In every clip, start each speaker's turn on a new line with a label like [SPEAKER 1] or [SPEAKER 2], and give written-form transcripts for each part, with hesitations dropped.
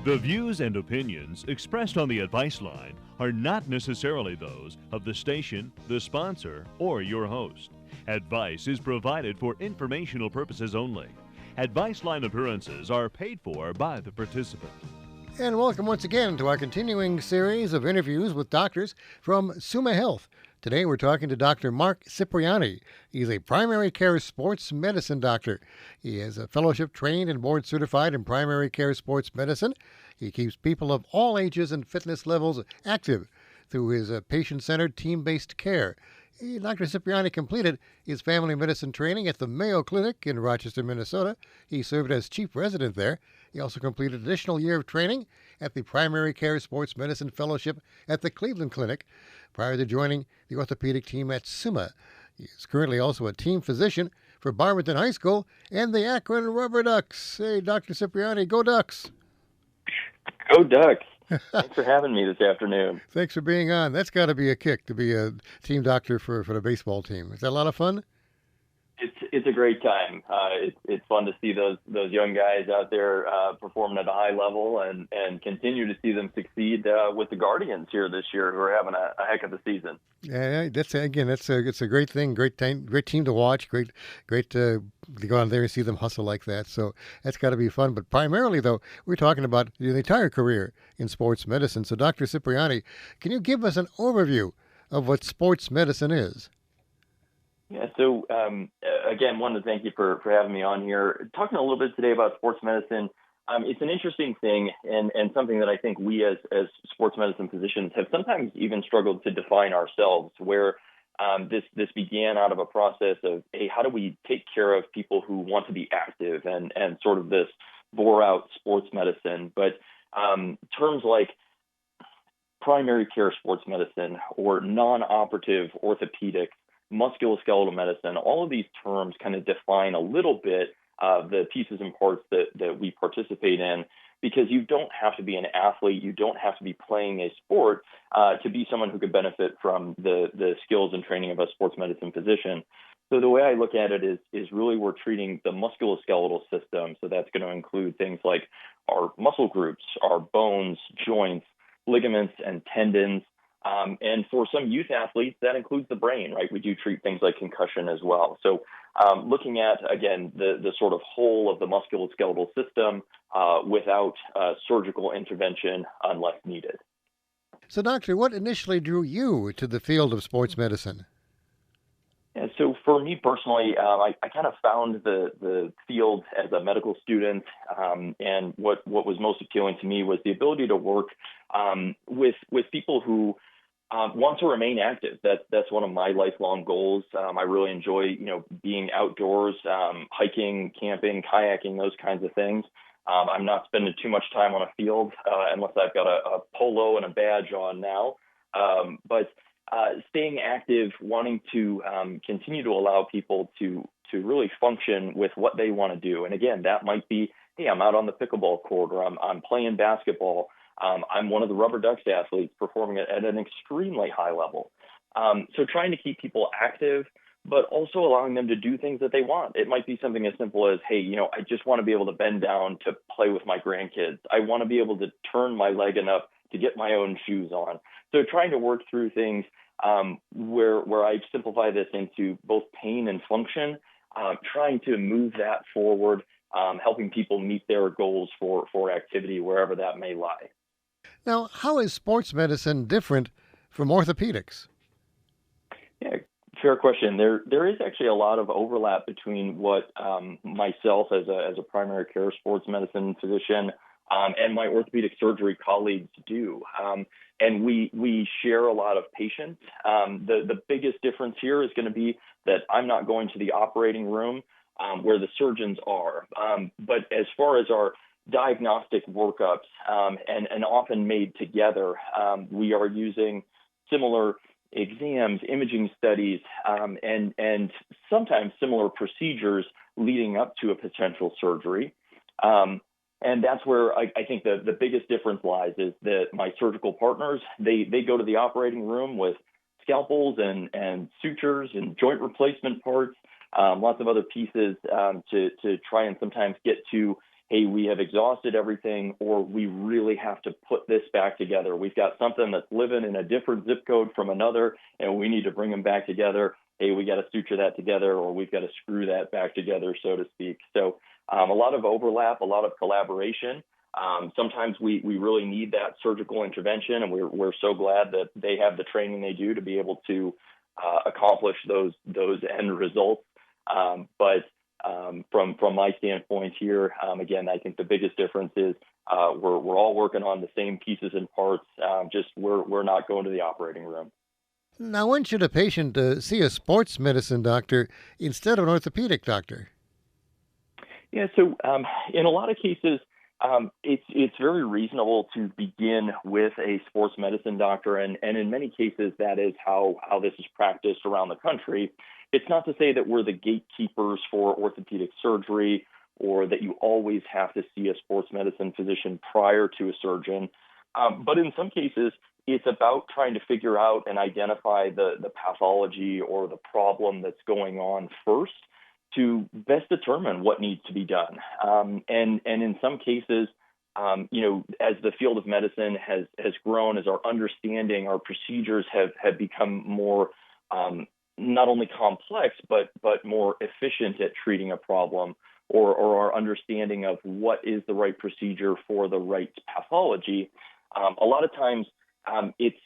[SPEAKER 1] The views and opinions expressed on the advice line are not necessarily those of the station, the sponsor, or your host. Advice is provided for informational purposes only. Advice line appearances are paid for by the participant.
[SPEAKER 2] And welcome once again to our continuing series of interviews with doctors from Summa Health. Today we're talking to Dr. Mark Cipriani. He's a primary care sports medicine doctor. He is a fellowship trained and board certified in primary care sports medicine. He keeps people of all ages and fitness levels active through his patient-centered, team-based care. Dr. Cipriani completed his family medicine training at the Mayo Clinic in Rochester, Minnesota. He served as chief resident there. He also completed an additional year of training at the Primary Care Sports Medicine Fellowship at the Cleveland Clinic prior to joining the orthopedic team at Summa. He is currently also a team physician for Barberton High School and the Akron Rubber Ducks. Hey, Dr. Cipriani, go Ducks!
[SPEAKER 3] Go Ducks! Thanks for having me this afternoon.
[SPEAKER 2] Thanks for being on. That's got to be a kick to be a team doctor for the baseball team. Is that a lot of fun?
[SPEAKER 3] It's a great time. It's fun to see those young guys out there performing at a high level and continue to see them succeed with the Guardians here this year, who are having a heck of a season.
[SPEAKER 2] Yeah, it's a great thing. Great team to watch. Great to go out there and see them hustle like that. So that's got to be fun. But primarily, though, we're talking about the entire career in sports medicine. So, Dr. Cipriani, can you give us an overview of what sports medicine is?
[SPEAKER 3] Yeah, so again, wanted to thank you for having me on here. Talking a little bit today about sports medicine. It's an interesting thing and something that I think we as sports medicine physicians have sometimes even struggled to define ourselves, where this began out of a process of, hey, how do we take care of people who want to be active and sort of this bore out sports medicine. But terms like primary care sports medicine or non-operative orthopedics, musculoskeletal medicine, all of these terms kind of define a little bit the pieces and parts that we participate in, because you don't have to be an athlete, you don't have to be playing a sport to be someone who could benefit from the skills and training of a sports medicine physician. So the way I look at it is really we're treating the musculoskeletal system. So that's going to include things like our muscle groups, our bones, joints, ligaments, and tendons. And for some youth athletes, that includes the brain, right? We do treat things like concussion as well. So looking at, again, the sort of whole of the musculoskeletal system without surgical intervention unless needed.
[SPEAKER 2] So, Doctor, what initially drew you to the field of sports medicine?
[SPEAKER 3] Yeah, so for me personally, I kind of found the field as a medical student, and what was most appealing to me was the ability to work with people who want to remain active. That's one of my lifelong goals. I really enjoy, being outdoors, hiking, camping, kayaking, those kinds of things. I'm not spending too much time on a field unless I've got a polo and a badge on now. But staying active, wanting to continue to allow people to really function with what they want to do. And again, that might be, hey, I'm out on the pickleball court, or I'm playing basketball. I'm one of the Rubber Ducks athletes performing at an extremely high level. So trying to keep people active, but also allowing them to do things that they want. It might be something as simple as, hey, I just want to be able to bend down to play with my grandkids. I want to be able to turn my leg enough to get my own shoes on. So trying to work through things where I simplify this into both pain and function, trying to move that forward, helping people meet their goals for activity wherever that may lie.
[SPEAKER 2] Now, how is sports medicine different from orthopedics?
[SPEAKER 3] Yeah, fair question. There is actually a lot of overlap between what myself as a primary care sports medicine physician and my orthopedic surgery colleagues do. And we share a lot of patients. The biggest difference here is going to be that I'm not going to the operating room where the surgeons are. But as far as our diagnostic workups, and often made together, we are using similar exams, imaging studies, and sometimes similar procedures leading up to a potential surgery. And that's where I think the biggest difference lies, is that my surgical partners, they go to the operating room with scalpels and sutures and joint replacement parts, lots of other pieces to try and sometimes get to hey, we have exhausted everything, or we really have to put this back together. We've got something that's living in a different zip code from another, and we need to bring them back together. Hey, we got to suture that together, or we've got to screw that back together, so to speak. So a lot of overlap, a lot of collaboration. Sometimes we really need that surgical intervention, and we're so glad that they have the training they do to be able to accomplish those end results. From my standpoint here, again, I think the biggest difference is we're all working on the same pieces and parts. Just we're not going to the operating room.
[SPEAKER 2] Now, when should a patient see a sports medicine doctor instead of an orthopedic doctor?
[SPEAKER 3] Yeah, so in a lot of cases, it's very reasonable to begin with a sports medicine doctor, and in many cases, that is how this is practiced around the country. It's not to say that we're the gatekeepers for orthopedic surgery or that you always have to see a sports medicine physician prior to a surgeon. But in some cases, it's about trying to figure out and identify the pathology or the problem that's going on first to best determine what needs to be done. And in some cases, as the field of medicine has grown, as our understanding, our procedures have become more not only complex, but more efficient at treating a problem, or our understanding of what is the right procedure for the right pathology. A lot of times it's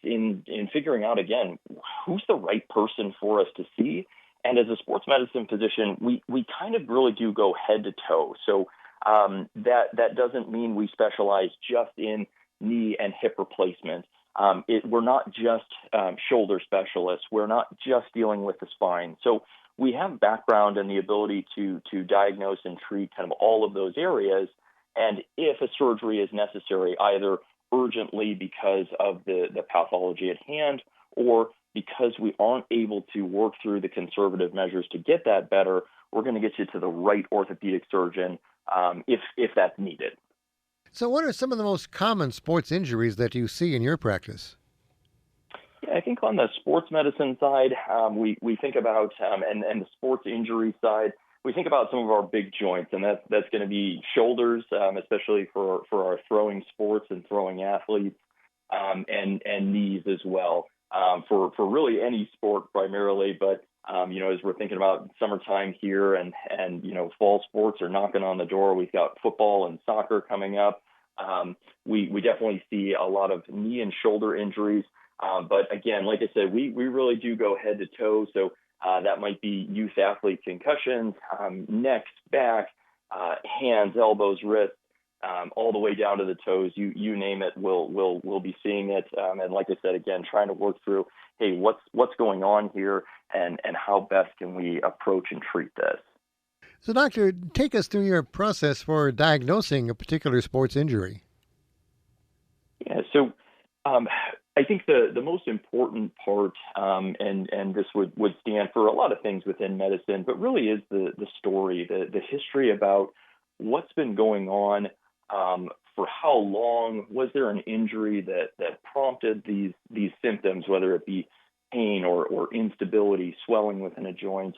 [SPEAKER 3] in figuring out, again, who's the right person for us to see. And as a sports medicine physician, we kind of really do go head to toe. So that doesn't mean we specialize just in knee and hip replacement. We're not just shoulder specialists. We're not just dealing with the spine. So we have background and the ability to diagnose and treat kind of all of those areas. And if a surgery is necessary, either urgently because of the pathology at hand, or because we aren't able to work through the conservative measures to get that better, we're going to get you to the right orthopedic surgeon if that's needed.
[SPEAKER 2] So, what are some of the most common sports injuries that you see in your practice?
[SPEAKER 3] Yeah, I think on the sports medicine side, we think about, and the sports injury side, we think about some of our big joints, and that's going to be shoulders, especially for our throwing sports and throwing athletes, and knees as well, for really any sport primarily. But as we're thinking about summertime here, and fall sports are knocking on the door, we've got football and soccer coming up. We definitely see a lot of knee and shoulder injuries. But again, like I said, we really do go head to toe. So that might be youth athlete concussions, necks, back, hands, elbows, wrists, all the way down to the toes. You name it, we'll be seeing it. And like I said, again, trying to work through, hey, what's going on here, and how best can we approach and treat this.
[SPEAKER 2] So, doctor, take us through your process for diagnosing a particular sports injury.
[SPEAKER 3] Yeah, so I think the most important part, and this would stand for a lot of things within medicine, but really is the story, the history about what's been going on, for how long. Was there an injury that prompted these symptoms, whether it be pain or instability, swelling within a joint?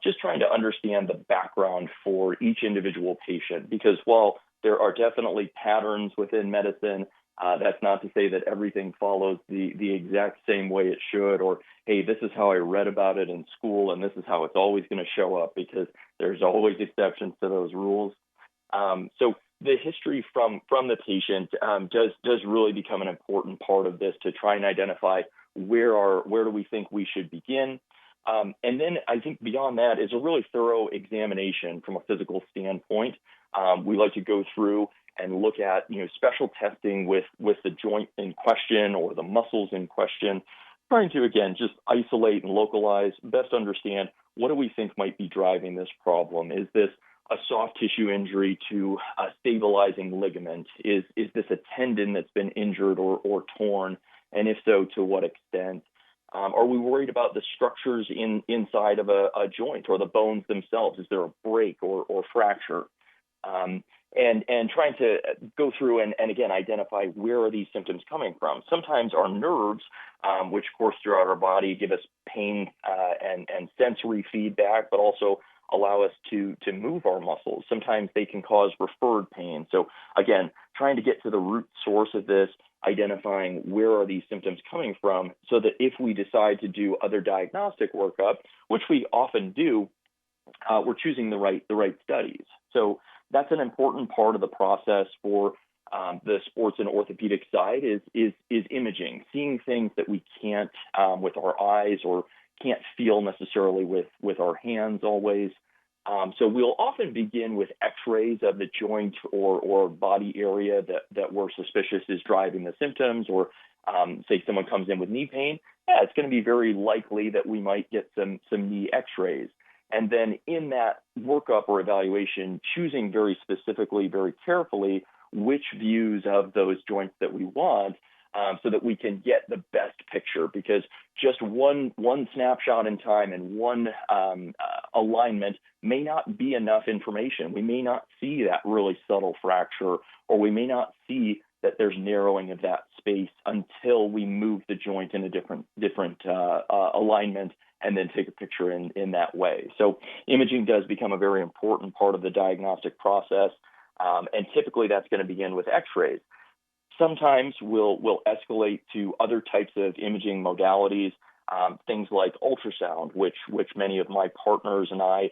[SPEAKER 3] Just trying to understand the background for each individual patient, because while there are definitely patterns within medicine, that's not to say that everything follows the exact same way it should, or, hey, this is how I read about it in school, and this is how it's always going to show up, because there's always exceptions to those rules. So the history from the patient does really become an important part of this, to try and identify where do we think we should begin. And then I think beyond that is a really thorough examination from a physical standpoint. We like to go through and look at special testing with the joint in question or the muscles in question, trying to, again, just isolate and localize, best understand what do we think might be driving this problem. Is this a soft tissue injury to a stabilizing ligament? Is this a tendon that's been injured or torn? And if so, to what extent? Are we worried about the structures inside of a joint or the bones themselves? Is there a break or fracture? And trying to go through and again, identify where are these symptoms coming from. Sometimes our nerves, which course throughout our body, give us pain and sensory feedback, but also allow us to move our muscles. Sometimes they can cause referred pain. So again, trying to get to the root source of this, identifying where are these symptoms coming from, so that if we decide to do other diagnostic workup, which we often do, we're choosing the right studies. So that's an important part of the process for the sports and orthopedic side is imaging, seeing things that we can't with our eyes or can't feel necessarily with our hands always. So we'll often begin with X-rays of the joint or body area that we're suspicious is driving the symptoms, or say someone comes in with knee pain. Yeah, it's going to be very likely that we might get some knee X-rays. And then in that workup or evaluation, choosing very specifically, very carefully, which views of those joints that we want, so that we can get the best picture. Because just one snapshot in time and one alignment may not be enough information. We may not see that really subtle fracture, or we may not see that there's narrowing of that space until we move the joint in a different alignment and then take a picture in that way. So imaging does become a very important part of the diagnostic process, and typically that's going to begin with X-rays. Sometimes we'll escalate to other types of imaging modalities, things like ultrasound, which many of my partners and I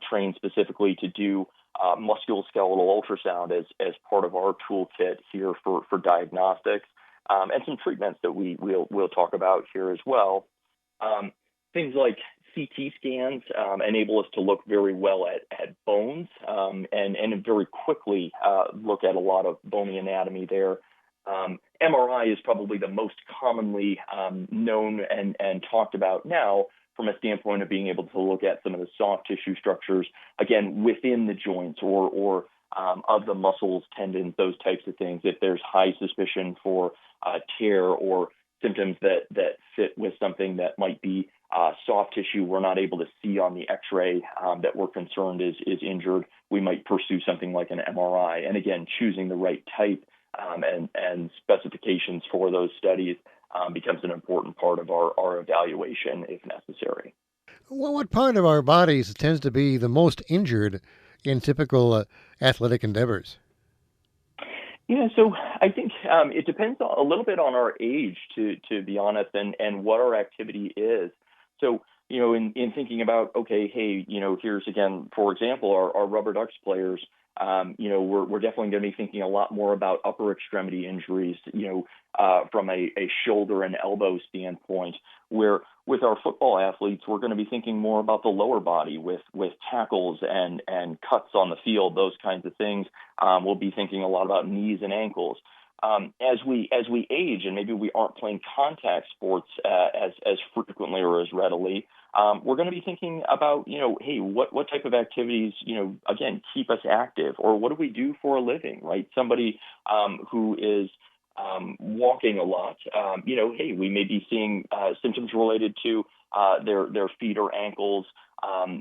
[SPEAKER 3] train specifically to do musculoskeletal ultrasound as part of our toolkit here for diagnostics, and some treatments that we'll talk about here as well. Things like CT scans enable us to look very well at bones and very quickly look at a lot of bony anatomy there. MRI is probably the most commonly known and talked about now from a standpoint of being able to look at some of the soft tissue structures, again, within the joints or of the muscles, tendons, those types of things. If there's high suspicion for tear or symptoms that fit with something that might be soft tissue we're not able to see on the X-ray that we're concerned is injured, we might pursue something like an MRI. And again, choosing the right type and specifications for those studies becomes an important part of our evaluation if necessary.
[SPEAKER 2] Well, what part of our bodies tends to be the most injured in typical athletic endeavors?
[SPEAKER 3] Yeah, so I think it depends a little bit on our age, to be honest, and what our activity is. So, in thinking about, okay, hey, here's again, for example, our rubber ducks players, we're definitely going to be thinking a lot more about upper extremity injuries, from a shoulder and elbow standpoint, where with our football athletes, we're going to be thinking more about the lower body with tackles and cuts on the field, those kinds of things. We'll be thinking a lot about knees and ankles. As we age, and maybe we aren't playing contact sports as frequently or as readily, we're going to be thinking about, hey, what type of activities, again, keep us active, or what do we do for a living, right? Somebody who is walking a lot, hey, we may be seeing symptoms related to their feet or ankles.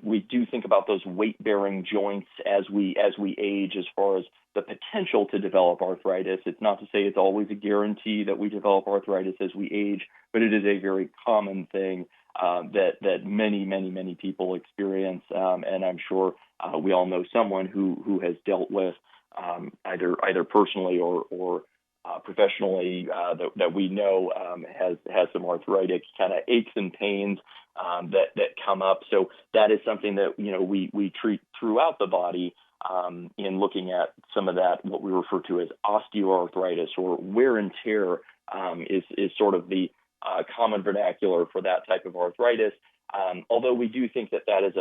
[SPEAKER 3] We do think about those weight-bearing joints as we age, as far as the potential to develop arthritis. It's not to say it's always a guarantee that we develop arthritis as we age, but it is a very common thing that many people experience, and I'm sure we all know someone who has dealt with either personally or professionally that we know has some arthritic kind of aches and pains that come up. So that is something that we treat throughout the body in looking at some of that, what we refer to as osteoarthritis, or wear and tear is sort of the common vernacular for that type of arthritis. Although we do think that is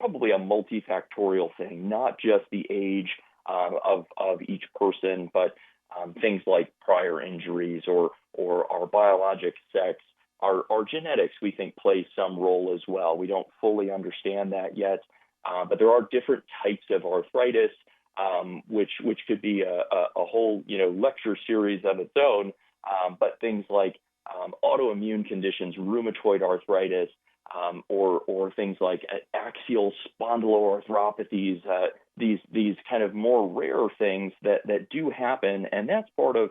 [SPEAKER 3] probably a multifactorial thing, not just the age of each person, but things like prior injuries or our biologic sex, our genetics, we think, plays some role as well. We don't fully understand that yet, but there are different types of arthritis, which could be a whole lecture series of its own. But things like autoimmune conditions, rheumatoid arthritis, or things like axial spondyloarthropathies, these kind of more rare things that do happen, and that's part of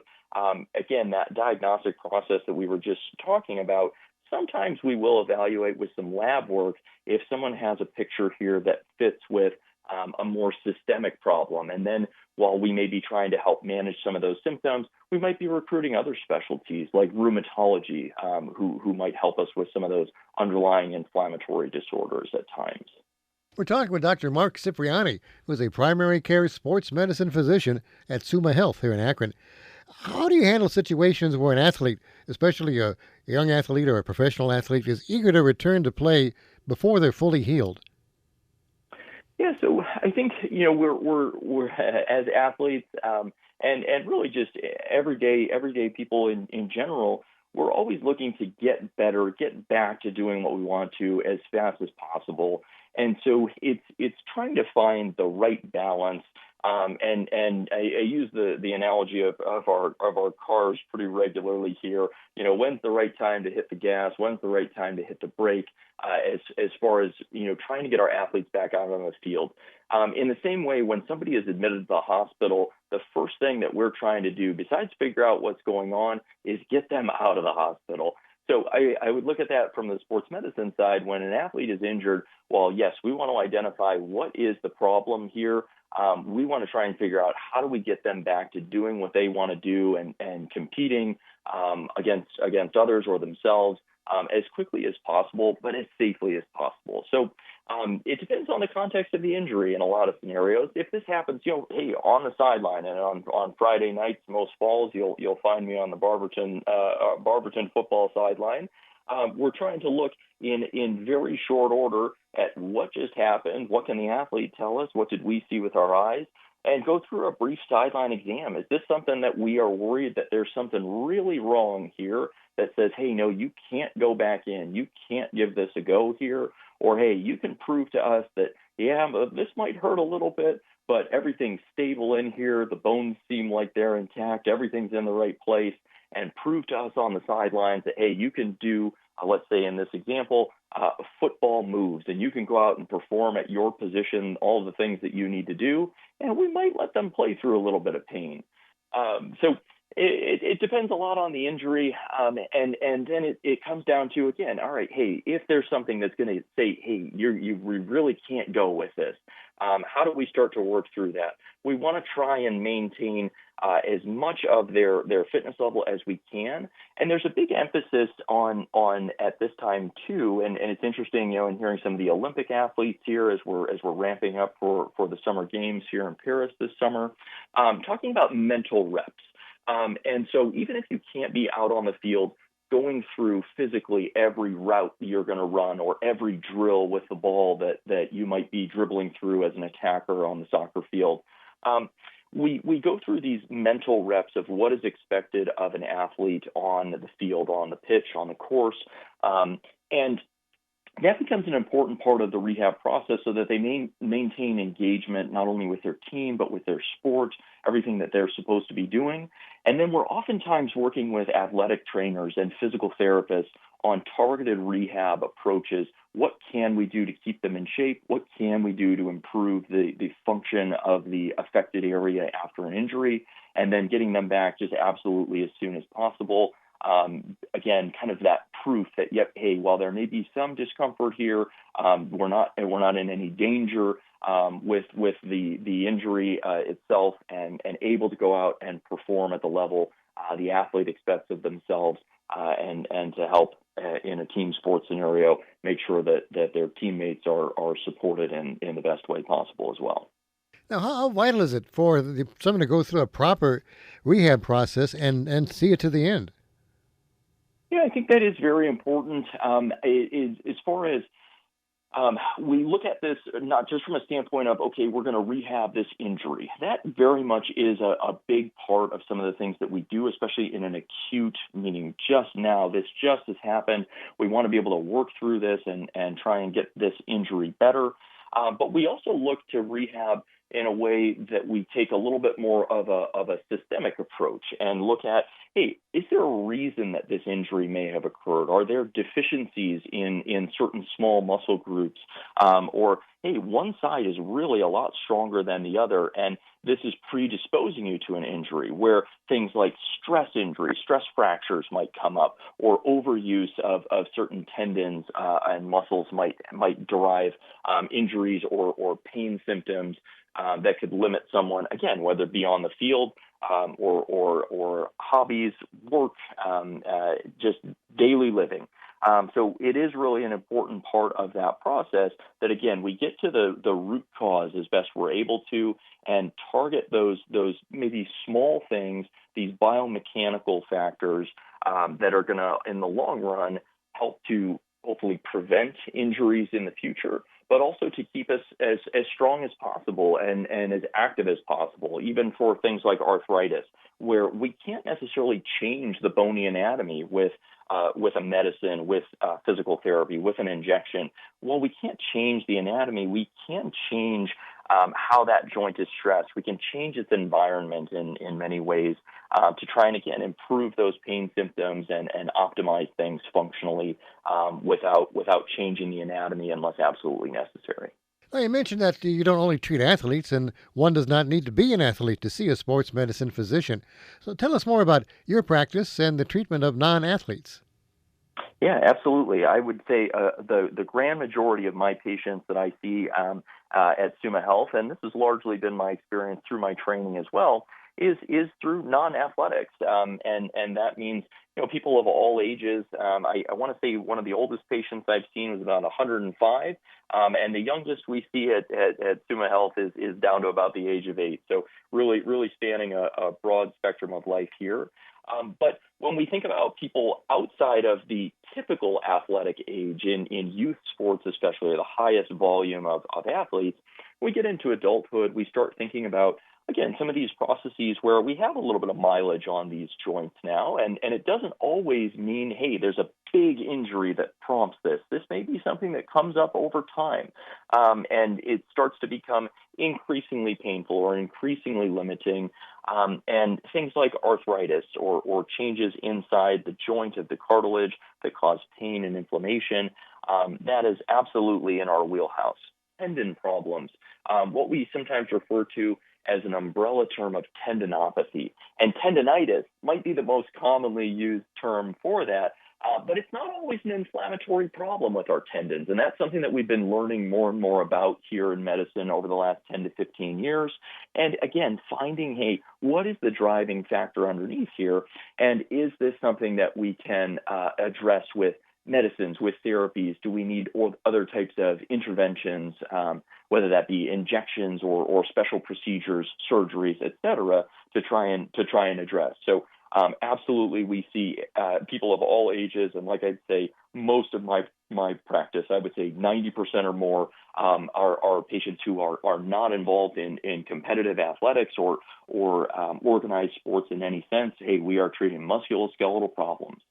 [SPEAKER 3] again that diagnostic process that we were just talking about, sometimes we will evaluate with some lab work if someone has a picture here that fits with a more systemic problem. And then while we may be trying to help manage some of those symptoms, we might be recruiting other specialties like rheumatology, who might help us with some of those underlying inflammatory disorders at times.
[SPEAKER 2] We're talking with Dr. Mark Cipriani, who is a primary care sports medicine physician at Suma Health here in Akron. How do you handle situations where an athlete, especially a young athlete or a professional athlete, is eager to return to play before they're fully healed?
[SPEAKER 3] Yeah, so I think we're as athletes, and really just everyday people in general, we're always looking to get better, get back to doing what we want to as fast as possible, and so it's trying to find the right balance. And I use the analogy of our cars pretty regularly here. When's the right time to hit the gas? When's the right time to hit the brake? As far as trying to get our athletes back out on the field. In the same way, when somebody is admitted to the hospital, the first thing that we're trying to do, besides figure out what's going on, is get them out of the hospital. So I would look at that from the sports medicine side. When an athlete is injured, well, yes, we want to identify what is the problem here. We want to try and figure out how do we get them back to doing what they want to do and competing against others or themselves as quickly as possible, but as safely as possible. So it depends on the context of the injury in a lot of scenarios. If this happens, hey, on the sideline and on Friday nights, most falls, you'll find me on the Barberton football sideline. We're trying to look in very short order at what just happened, what can the athlete tell us, what did we see with our eyes, and go through a brief sideline exam. Is this something that we are worried that there's something really wrong here that says, hey, no, you can't go back in, you can't give this a go here, or hey, you can prove to us that, yeah, this might hurt a little bit, but everything's stable in here, the bones seem like they're intact, everything's in the right place, and prove to us on the sidelines that, hey, you can do, let's say in this example, football moves, and you can go out and perform at your position all the things that you need to do, and we might let them play through a little bit of pain. So it depends a lot on the injury, and then it comes down to, again, all right, hey, if there's something that's going to say, hey, we really can't go with this, how do we start to work through that? We want to try and maintain as much of their fitness level as we can, and there's a big emphasis on at this time too, and it's interesting, in hearing some of the Olympic athletes here as we're ramping up for the summer games here in Paris this summer, talking about mental reps. And so even if you can't be out on the field going through physically every route you're going to run or every drill with the ball that you might be dribbling through as an attacker on the soccer field, we go through these mental reps of what is expected of an athlete on the field, on the pitch, on the course, and that becomes an important part of the rehab process so that they maintain engagement not only with their team, but with their sport, everything that they're supposed to be doing. And then we're oftentimes working with athletic trainers and physical therapists on targeted rehab approaches. What can we do to keep them in shape? What can we do to improve the function of the affected area after an injury? And then getting them back just absolutely as soon as possible. Again, kind of that proof that, yep, hey, while there may be some discomfort here, we're not in any danger with the injury itself, and able to go out and perform at the level the athlete expects of themselves, and to help in a team sports scenario make sure that their teammates are supported in the best way possible as well.
[SPEAKER 2] Now, how vital is it for someone to go through a proper rehab process and see it to the end?
[SPEAKER 3] Yeah, I think that is very important. As far as we look at this, not just from a standpoint of, okay, we're going to rehab this injury. That very much is a big part of some of the things that we do, especially in an acute, meaning just now, this just has happened. We want to be able to work through this and try and get this injury better. But we also look to rehab in a way that we take a little bit more of a systemic approach and look at, hey, is there a reason that this injury may have occurred? Are there deficiencies in certain small muscle groups? Or, hey, one side is really a lot stronger than the other, and this is predisposing you to an injury, where things like stress injuries, stress fractures might come up, or overuse of certain tendons and muscles might derive injuries or pain symptoms that could limit someone, again, whether it be on the field or hobbies, work, just daily living. So it is really an important part of that process that, again, we get to the root cause as best we're able to and target those maybe small things, these biomechanical factors that are going to, in the long run, help to hopefully prevent injuries in the future, but also to keep us as strong as possible and as active as possible, even for things like arthritis, where we can't necessarily change the bony anatomy with a medicine, with physical therapy, with an injection. While we can't change the anatomy, we can change how that joint is stressed. We can change its environment in many ways to try and, again, improve those pain symptoms and optimize things functionally without changing the anatomy unless absolutely necessary.
[SPEAKER 2] Well, you mentioned that you don't only treat athletes, and one does not need to be an athlete to see a sports medicine physician. So tell us more about your practice and the treatment of non-athletes.
[SPEAKER 3] Yeah, absolutely. I would say the grand majority of my patients that I see at Summa Health, and this has largely been my experience through my training as well, is through non-athletics, and that means people of all ages. I want to say one of the oldest patients I've seen was about 105, and the youngest we see at Summa Health is down to about the age of 8. So really spanning a broad spectrum of life here. But when we think about people outside of the typical athletic age in youth sports, especially the highest volume of athletes, we get into adulthood, we start thinking about, again, some of these processes where we have a little bit of mileage on these joints now, and it doesn't always mean, hey, there's a big injury that prompts this. This may be something that comes up over time, and it starts to become increasingly painful or increasingly limiting, and things like arthritis or changes inside the joint of the cartilage that cause pain and inflammation, that is absolutely in our wheelhouse. Tendon problems, what we sometimes refer to as an umbrella term of tendinopathy. And tendinitis might be the most commonly used term for that, but it's not always an inflammatory problem with our tendons. And that's something that we've been learning more and more about here in medicine over the last 10 to 15 years. And again, finding, hey, what is the driving factor underneath here? And is this something that we can address with medicines, with therapies? Do we need other types of interventions, whether that be injections or special procedures, surgeries, et cetera, to try and address? So absolutely, we see people of all ages, and like I'd say, most of my practice, I would say 90% or more, are patients who are not involved in competitive athletics or organized sports in any sense. Hey, we are treating musculoskeletal problems.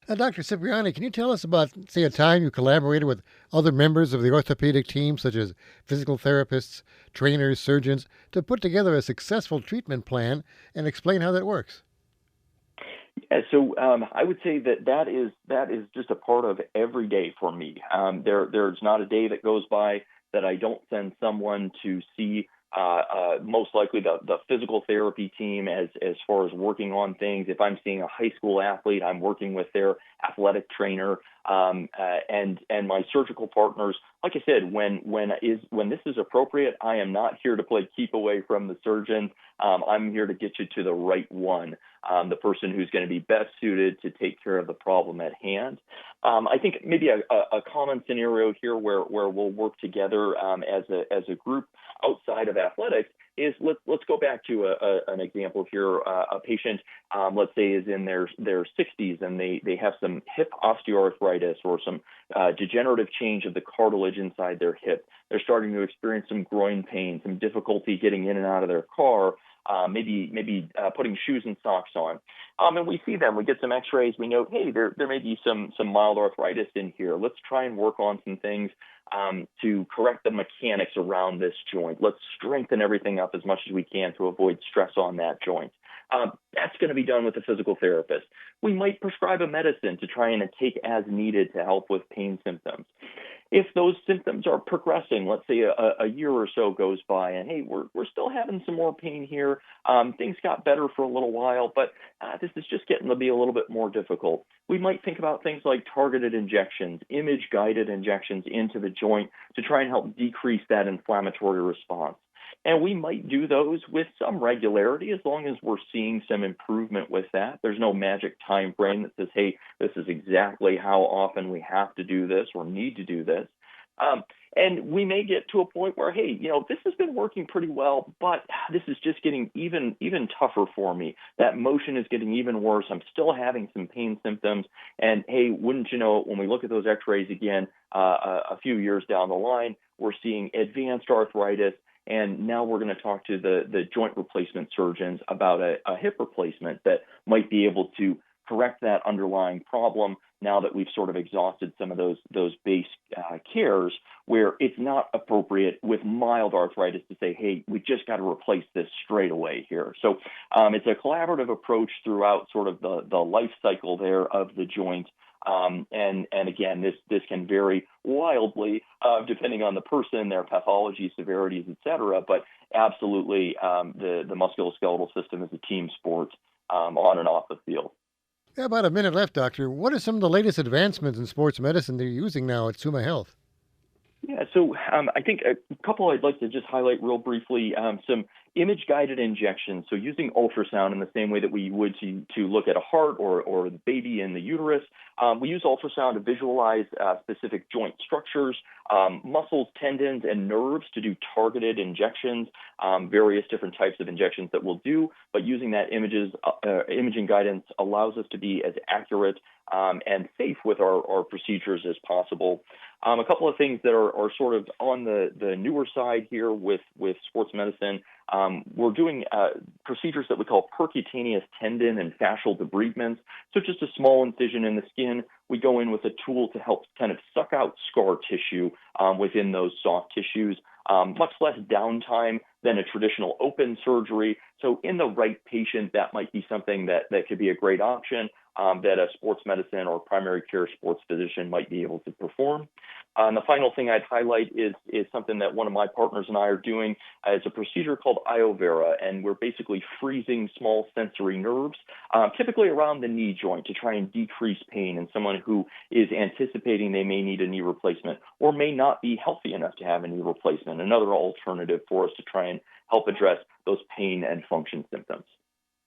[SPEAKER 2] Dr. Cipriani, can you tell us about, say, a time you collaborated with other members of the orthopedic team, such as physical therapists, trainers, surgeons, to put together a successful treatment plan and explain how that works?
[SPEAKER 3] Yeah, so I would say that is just a part of every day for me. There's not a day that goes by that I don't send someone to see most likely the physical therapy team as far as working on things. If I'm seeing a high school athlete, I'm working with their athletic trainer, and my surgical partners. Like I said, when this is appropriate, I am not here to play keep away from the surgeon. I'm here to get you to the right one, the person who's going to be best suited to take care of the problem at hand. I think maybe a common scenario here where we'll work together as a group outside of athletics is let's go back to an example here. A patient, let's say, is in their 60s and they have some hip osteoarthritis or some degenerative change of the cartilage inside their hip. They're starting to experience some groin pain, some difficulty getting in and out of their car, maybe putting shoes and socks on. And we see them, we get some x-rays, we know, hey, there may be some mild arthritis in here. Let's try and work on some things to correct the mechanics around this joint. Let's strengthen everything up as much as we can to avoid stress on that joint. That's going to be done with a physical therapist. We might prescribe a medicine to try and take as needed to help with pain symptoms. If those symptoms are progressing, let's say a year or so goes by and, hey, we're still having some more pain here. Things got better for a little while, but this is just getting to be a little bit more difficult. We might think about things like targeted injections, image-guided injections into the joint to try and help decrease that inflammatory response. And we might do those with some regularity as long as we're seeing some improvement with that. There's no magic time frame that says, hey, this is exactly how often we have to do this or need to do this. And we may get to a point where, hey, this has been working pretty well, but this is just getting even tougher for me. That motion is getting even worse. I'm still having some pain symptoms. And hey, wouldn't you know, when we look at those x-rays again, a few years down the line, we're seeing advanced arthritis. And now we're going to talk to the joint replacement surgeons about a hip replacement that might be able to correct that underlying problem now that we've sort of exhausted some of those base cares where it's not appropriate with mild arthritis to say, hey, we just got to replace this straight away here. So it's a collaborative approach throughout sort of the life cycle there of the joint. And again, this can vary wildly depending on the person, their pathology, severities, et cetera. But absolutely, the musculoskeletal system is a team sport on and off the field.
[SPEAKER 2] Yeah, about a minute left, Doctor. What are some of the latest advancements in sports medicine they're using now at Summa Health?
[SPEAKER 3] Yeah, so I think a couple I'd like to just highlight real briefly, some image-guided injections, so using ultrasound in the same way that we would to look at a heart or the baby in the uterus. We use ultrasound to visualize specific joint structures, muscles, tendons, and nerves to do targeted injections, various different types of injections that we'll do, but using that imaging guidance allows us to be as accurate and safe with our procedures as possible. A couple of things that are sort of on the newer side here with sports medicine. We're doing procedures that we call percutaneous tendon and fascial debridements. So just a small incision in the skin. We go in with a tool to help kind of suck out scar tissue within those soft tissues. Much less downtime than a traditional open surgery. So in the right patient, that might be something that could be a great option that a sports medicine or primary care sports physician might be able to perform. And the final thing I'd highlight is something that one of my partners and I are doing. It's a procedure called iovera, and we're basically freezing small sensory nerves, typically around the knee joint, to try and decrease pain in someone who is anticipating they may need a knee replacement or may not be healthy enough to have a knee replacement. Another alternative for us to try and help address those pain and function symptoms.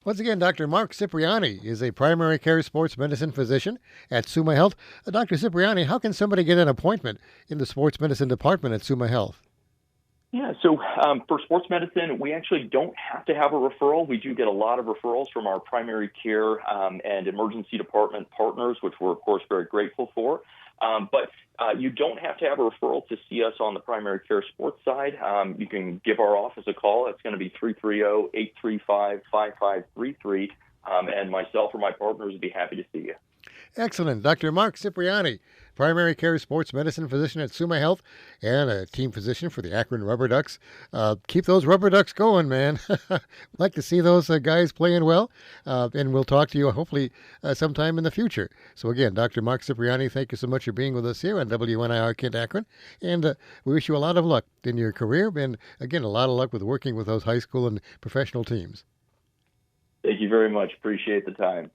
[SPEAKER 2] Once again, Dr. Mark Cipriani is a primary care sports medicine physician at Summa Health. Dr. Cipriani, how can somebody get an appointment in the sports medicine department at Summa Health?
[SPEAKER 3] Yeah, so for sports medicine, we actually don't have to have a referral. We do get a lot of referrals from our primary care and emergency department partners, which we're, of course, very grateful for. But you don't have to have a referral to see us on the primary care sports side. You can give our office a call. It's going to be 330-835-5533. And myself or my partners would be happy to see you.
[SPEAKER 2] Excellent. Dr. Mark Cipriani, primary care sports medicine physician at Summa Health and a team physician for the Akron Rubber Ducks. Keep those Rubber Ducks going, man. Like to see those guys playing well. And we'll talk to you hopefully sometime in the future. So again, Dr. Mark Cipriani, thank you so much for being with us here on WNIR Kent Akron. And we wish you a lot of luck in your career. And again, a lot of luck with working with those high school and professional teams.
[SPEAKER 3] Thank you very much. Appreciate the time.